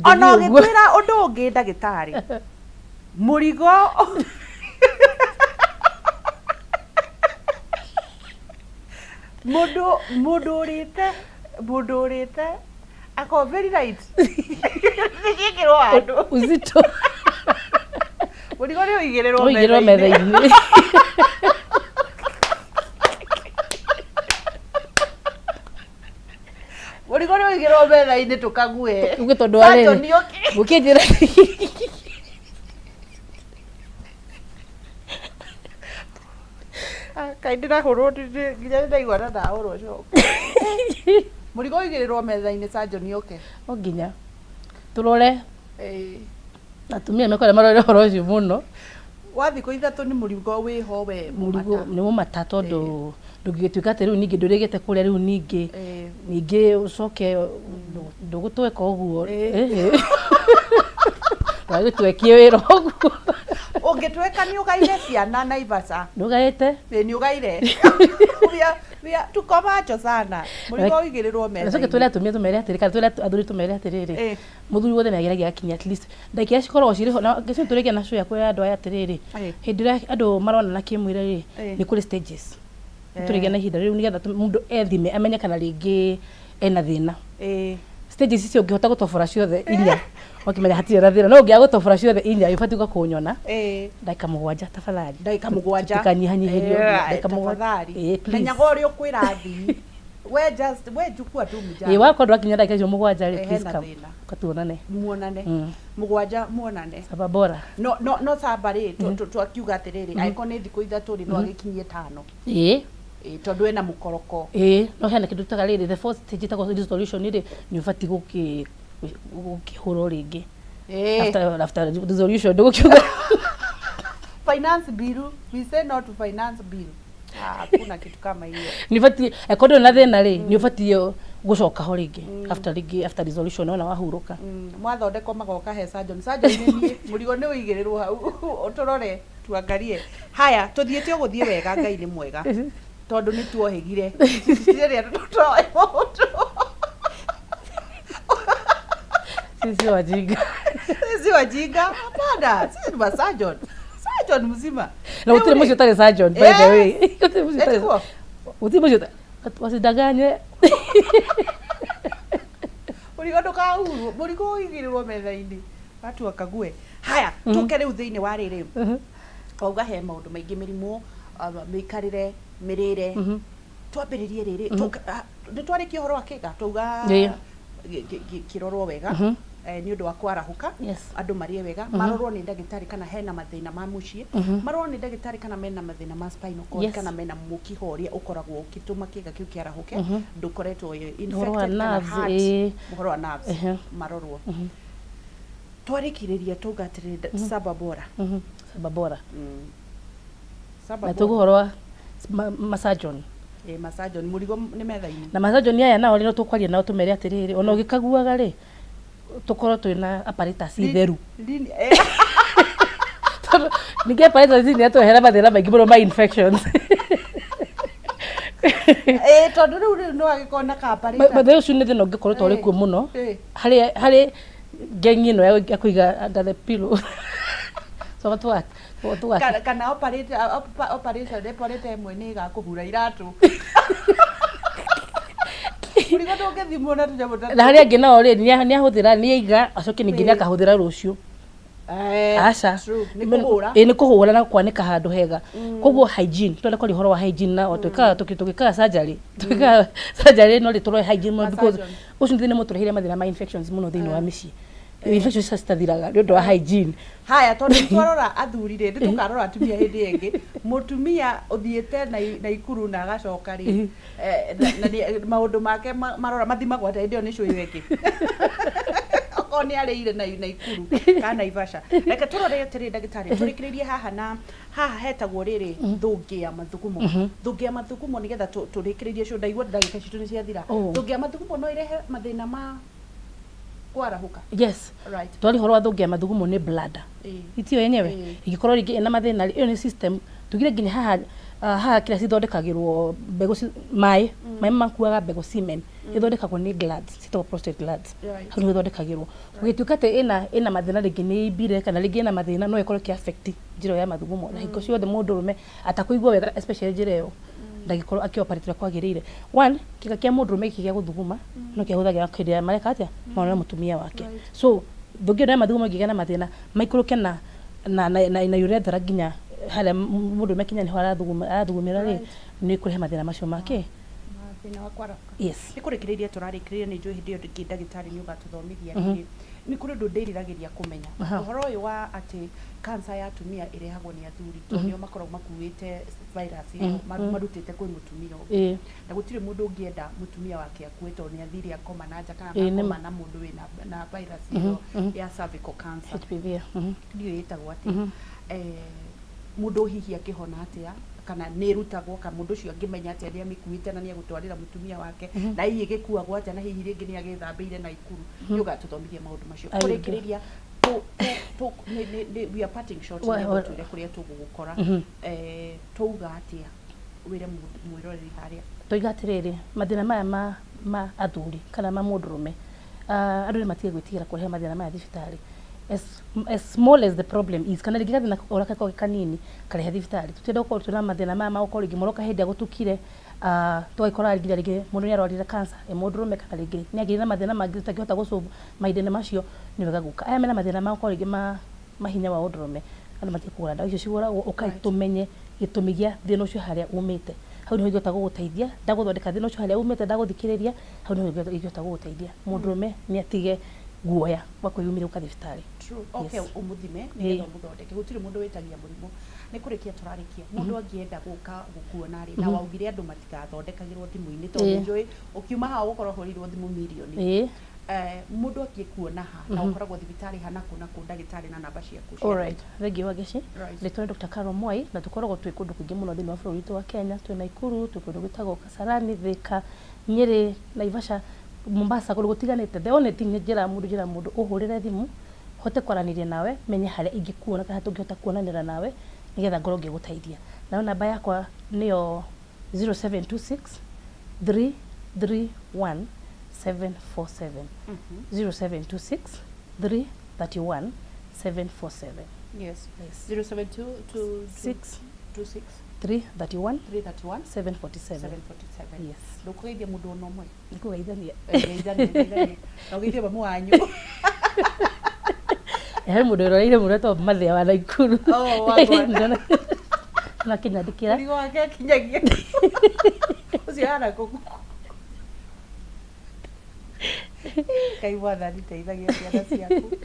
ona ũgĩtwĩra ũndũ ũngĩ ndagĩtarĩ mũrigo mũndũ ũrĩte ako very right nĩgĩkĩrwo handũ uzito mũrigo nĩ ũigĩrĩrwo metha-inĩ mũrigo nĩ ũigĩrĩrwo metha-inĩ tũkague uge tondũ arĩrĩ mũkĩnjĩra kaĩ ndĩrahũrwo nginya ndaigua ta ndahũrwo coku mũrigo ũigĩrĩrwo metha-inĩ Sajoni oke o nginya tũrore atumia mekore marore ũhoro ũcio mũno wa thikũ ithatũ nĩ mũrigo wĩho we mũrigo nĩ mũmata tondũ ndũngĩtuĩka atĩ rĩu ningĩ ndũrĩgĩte kũrĩa rĩu ningĩ ũcoke ndũgũtweka ũguo ndũgagĩtwekie wĩra ũguo ũngĩtweka nĩ ũgaire ciana Naivasha ndũgaĩte nĩ ũgaire tuko macho sana mũrigo ũigĩrĩrwo metha-inĩ coke twĩre atumia tũmere atĩrĩ kana twĩre athuri tũmere atĩrĩrĩ mũthuri wothe nĩ ageragia akinya at least ndagĩka cikoragwo cirĩ ho na gĩcini tũrĩkia na show yakwa ya andũ aya atĩrĩrĩ hĩndĩ ĩrĩa andũ maronana kĩmwĩrĩ rĩ nĩ kũrĩ stages tũrĩgia na ihinda rĩu nĩgetha mũndũ ethime amenye kana rĩngĩ ena thĩna stages icio ũngĩhota gũtobora ciothe inya wakĩmenya hatirĩ na thĩna no ũngĩaga gũtobora ciothe inya ũbatiĩ gũkũnyona ndagĩka mũgwanja tafadhali ndagĩka mũgwanja tũkanyihanyihĩrio ndagĩka mũgwanja menyaga ũrĩa ũkwĩra athii we njukua tu mjana wakorwo ndwakinya ndagĩka icio mũgwanja rĩ please come katuonane mũgwanja muonane saba bora no saba rĩ twakiuga atĩrĩrĩ angĩkorwo nĩ thikũ ithatũ rĩ no agĩkinyie 5 tondũ ena mũkoroko no hena kĩndũ tutaga rĩrĩ the first stage ĩtagwo resolution rĩ nĩ ũbatiĩ gũkĩhũrwo rĩngĩ after resolution ndũgũkiuga finance bill we say no to finance bill hakuna kitu kama hiyo ni bati ekodo na thena ri ni bati gucoka ho ringi after resolution ona wahuruka mwathondeko magoka he Sajoni ni mũrigo nĩ ũigĩrĩrwo hau ũtũrore tuangarie haya tuthiete guthie wega Ngai ni mwega tondu ni tuohigire ria tutoe mundu sisi wajinga hapana sisi ni surgeon mzima na utire mwisho tare surgeon by the way utire mwisho wasidanganye murigo ndukahuru murigo uigirwo metha-ini watu wakague haya tuke riu thiini wa riri auga he maundu maingi mirimu mikarire mirire twambiririe riri ni twarikia horo akiga tuga kirorwo wega ni undu wa kwarahuka andu marie wega marorwo ni ndagitari kana hena mathina ma mucie marorwo ni ndagitari kana mena mathina ma spinal cord kana mena mukiho uria ukoragwo ukituma kiga kiu kiarahuke ndukoretwo infected kana heart muhoro wa nerves marorwo twarikiriria tugatirire sababora na tuguhorwa masajon masajon murigo ni metha-ini na masajon aya nao rero tukwaria nao tumere atiriri ona ugikaguaga ri tukorwo twina apparatus theru nige apparatus ni atuhera mathina maingi muno ma infections tondu riu no agikona ka apparatus bathe ucio ni thina ungikorwo tori kuo muno hari gengi no ya kuiga under the pillow so tu kana operation deporate mwene ga kuhura iratu murigo ndungithimwo na tunyamu na hari angi nao ri ni ahuthira ni aiga acoke ningi ni akahuthira rucio aca ni kuhura na kwanika handu hega koguo hygiene twende kuri horo wa hygiene na tukikaga surgery no ri turo hygiene because ucio ndine muturehire mathina ma infections muno thini wa micii infections citathiraga ni undu wa hygiene haya tondu twarora athuri ri tukarora atumia hindi ingi mutumia uthiete na ikuru na agacoka ri na maundu make marora mathimagwo ati ndio ni cui weki okoni arire na ikuru kana Ivasha reke turore atiri ndagitari turikiririe haha hetagwo riri thungi ya mathugumo nigetha turikiririe cio ndaigua ndagika citu ni ciathira thungi ya mathugumo no irehe mathina ma kwarahuka yes right twali horo thungia mathugumo ni bladder itio yenyewe igikorwo ringi ina mathina iyo ni system tugire nginya haha kila cithondekagirwo mbegu mai makuaga mbegu semen ithondekagwo ni glands citwa prostate glands hau ni ithondekagirwo ugituika te ina mathina ringi ni ibire kana ringi ina mathina no ikorwo ki affect njiro ya mathugumo na hingo ciothe mundu rume atakuigwa wega especially njiro yo ndagikorwo akioperate kwagirire one kiga kia mundu rume kiga guthuguma no kihuthagira kwiria mareka atia maona mutumia wake so thugio na mathugumo ngigana mathina maikuruke na urethera nginya hala mundu rume kinya ni arathugumira ri ni kurehe mathina macio make mathina wa kwarahuka yes ni kurikiriria turarikiriria ni njui hindi yo ndagitari ni ugatuthomithia ni kuri ndu ndiriragiria kumenya uhoro uyu wa ati cancer ya atumia irehagwo ni athuri tonio makoragwo makuite virus marutite kwi mutumia na gutire mundu ungienda mutumia wake akuite ni athiri akoma na nja kana akoma na mundu wina na virus iyo ya cervical cancer HPV ndio yetagwo ati mundu hihi akihona atia kana nirutagwo ka mundu cio angimenya ati aria mikuite na ni agutwarira mutumia wake na hihi igikuagwo atia na hihi ringi ni agithambeire na ikuru ni ugatuthomithia maundu macio kurikiriria we are parting short ni kuria tugugukora tuuga atia wire mwiroreri haria tuiga atiriri mathina maya ma athuri kana ma mundu rume andu ni matige gwitigira kurehe mathina maya thibitari as small as the problem is kana ringi thina oraka ko kanini karehe thibitari tutenda ukorwo tuna mathina maya ma ukorwo ringi moroka hindi agutukire twaikora ringi mundu ni arwarire cancer mundu rume kana ringi ni agirira mathina mangi tutakihota gusolve maithina macio ni wega guka aya mena mathina ma ukorwo ringi mahinya wa undurume andu matige kugura ndawa icio ciguragwo ukaitumenye gitumi gia thina ucio haria umite hau ni ngihota guguteithia ndaguthondeka thina ucio haria umite ndaguthikiriria hau ni ngihota guguteithia mundu rume ni atige guoya wakwiyumire ukathibitari okay umuthime nigetha umuthondeke gutire mundu witagia murimu ni kurikia turarikia mundu angienda guka gukuona ri na waugire andu matikathondekagirwo thimu-ini tondu njui ukiuma haha ukorwo horirwo thimu milioni mundu akikuona ha na ukoragwo thibitari hana kuna ndagitari na namba ciaku alright thengi wa geci ni Dr. Carol Mwai na tukoragwo twi kundu kwingi muno thini wa bũrũri witu wa Kenya twi Naikuru twi kundu gwitagwo Kasarani Thika Nyeri Naivasha Mombasa kundu gutiganite the only thing njira mundu uhurire thimu hote kwaraniria nawe menye haria ingikuona kana tungihota kuonanira nawe nigetha ngorwo ngĩgũteithia. Nayo namba yakwa nĩyo 0726 331 747 0726 331 747. Yes. 0726 331 747. Yes. Ndukugeithia mundu ono mwe. Nikugeithania. Geithania. Na ugeithia mamu wanyu. He mundu roreire mureto mathia wa Naikuru. Oh, wagwa. Na kinyandikira. Ndigo wake kinyagia. Usiana kuku. Kai mwathani teithagia ciana ciaku.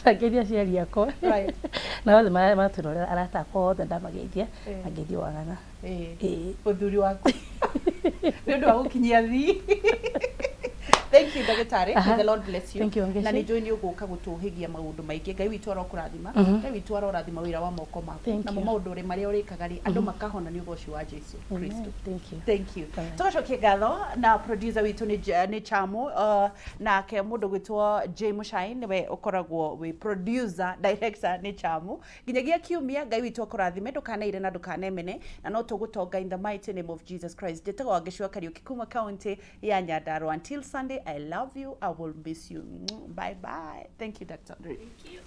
Takeria ciari yakwa. Right. Na wale maturorera arata akwa othe ndamageithia na ngeithio wagana. Uthuri waku. Nĩ ũndũ wa gũkinyia thi. Thank you ndagĩtarĩ. May the Lord bless you. Thank you, na nĩ njũĩ nĩ ũgũka gũtũhĩgia maũndũ maingĩ. Ngai witũ arokũrathima. Ngai witũ arorathima wĩra wa moko maku. Na maũndũ marĩa ũrĩkaga rĩ andũ makahona nĩ ũgoci wa Jesu Kristo. Thank you. Tũgacokia ngatho na producer witũ nĩ Chamu nake mũndũ gwĩtwo J Muchai nĩwe ũkoragwo wĩ producer director nĩ Chamu. Nginyagia kiumia Ngai witũ akũrathime ndũkaneire na ndũkanemene na no tũgũtonga in the mighty name of Jesus Christ. Ndĩtagwo Wangĩcua Kariuki kuma county ya Nyandarua. Until Sunday, I love you. I will miss you. Bye bye. Thank you, Dr. Thank you.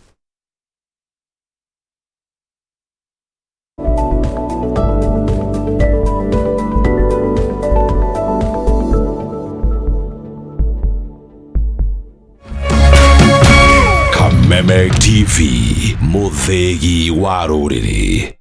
Kameme TV, Muthegi wa Rũrĩrĩ.